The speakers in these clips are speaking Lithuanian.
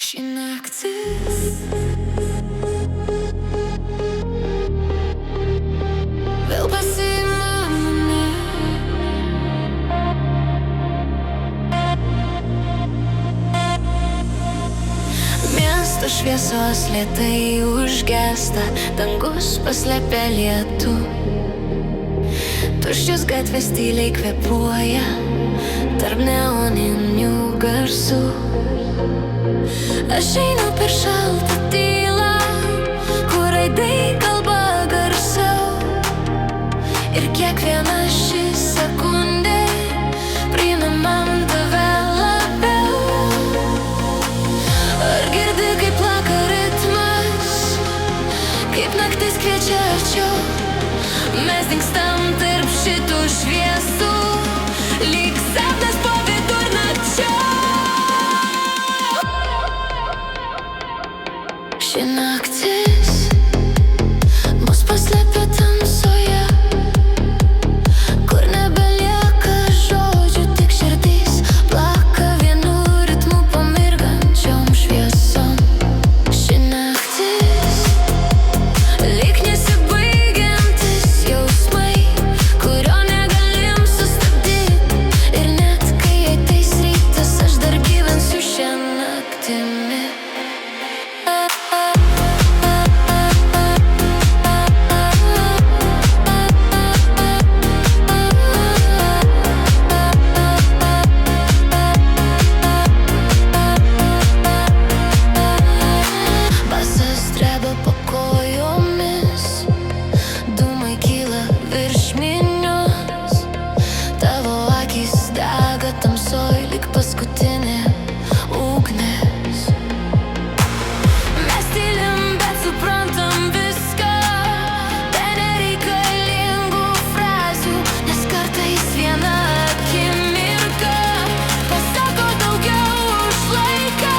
Ši naktis vėl pasiima mane. Miesto šviesos lėtai užgesta, dangus paslepia lietų. Tuščios gatvės tyliai kvėpuoja tarp neoninių garsų. Aš einu per šaltą tylą, kur aidai kalba garsiau. Ir kiekviena ši sekundė priima man tave labiau. Ar girdi, kaip plaka ritmas, kaip naktis kviečia arčiau? Mes dingstam tarp šitų šviesų, lyg sapnas po vidurnakčio. Ši naktis mus paslepia tamsoje, kur nebelieka žodžių, tik širdys plaka vienu ritmu pamirgančiom šviesom. Ši naktis lyg nesibaigiantis jausmai, kurio negalim sustabdyti. Ir net kai ateis rytas, aš dar gyvensiu šią naktimi. Paskutinė ugnis. Mes tylim, bet suprantam viską. Ten nereikalingų frazių, nes kartais viena akimirka pasako daugiau už laiką.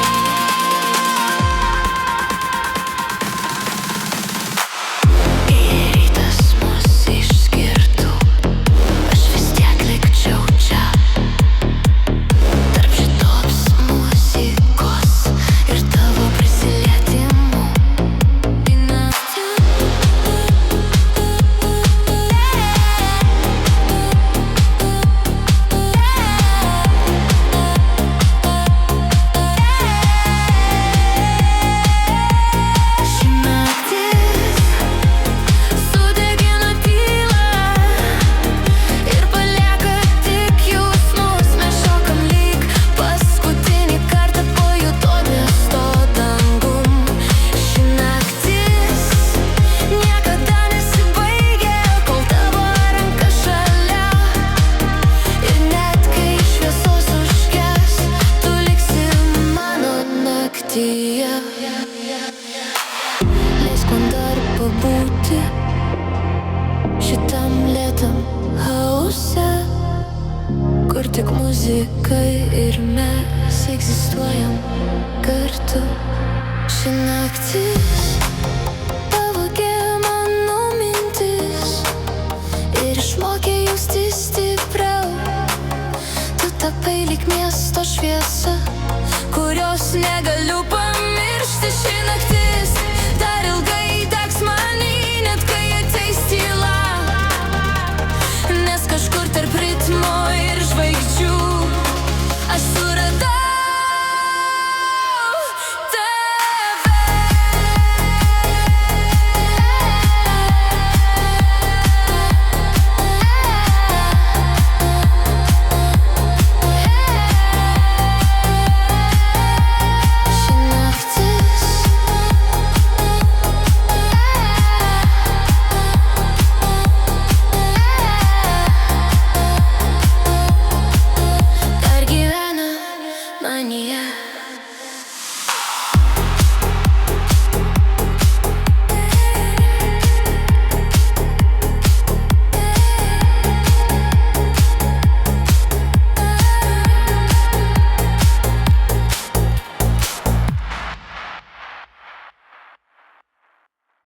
Jei rytas mus išskirtų, aš vis tiek likčiau čia. Leisk man dar pabūti šitam lėtam hause, kur tik muzika ir mes egzistuojam kartu. Ši naktis pavogė mano mintis ir išmokė jaustis stipriau. Tu tapai lyg miesto šviesa, kurios negaliu pamiršti. Ši naktis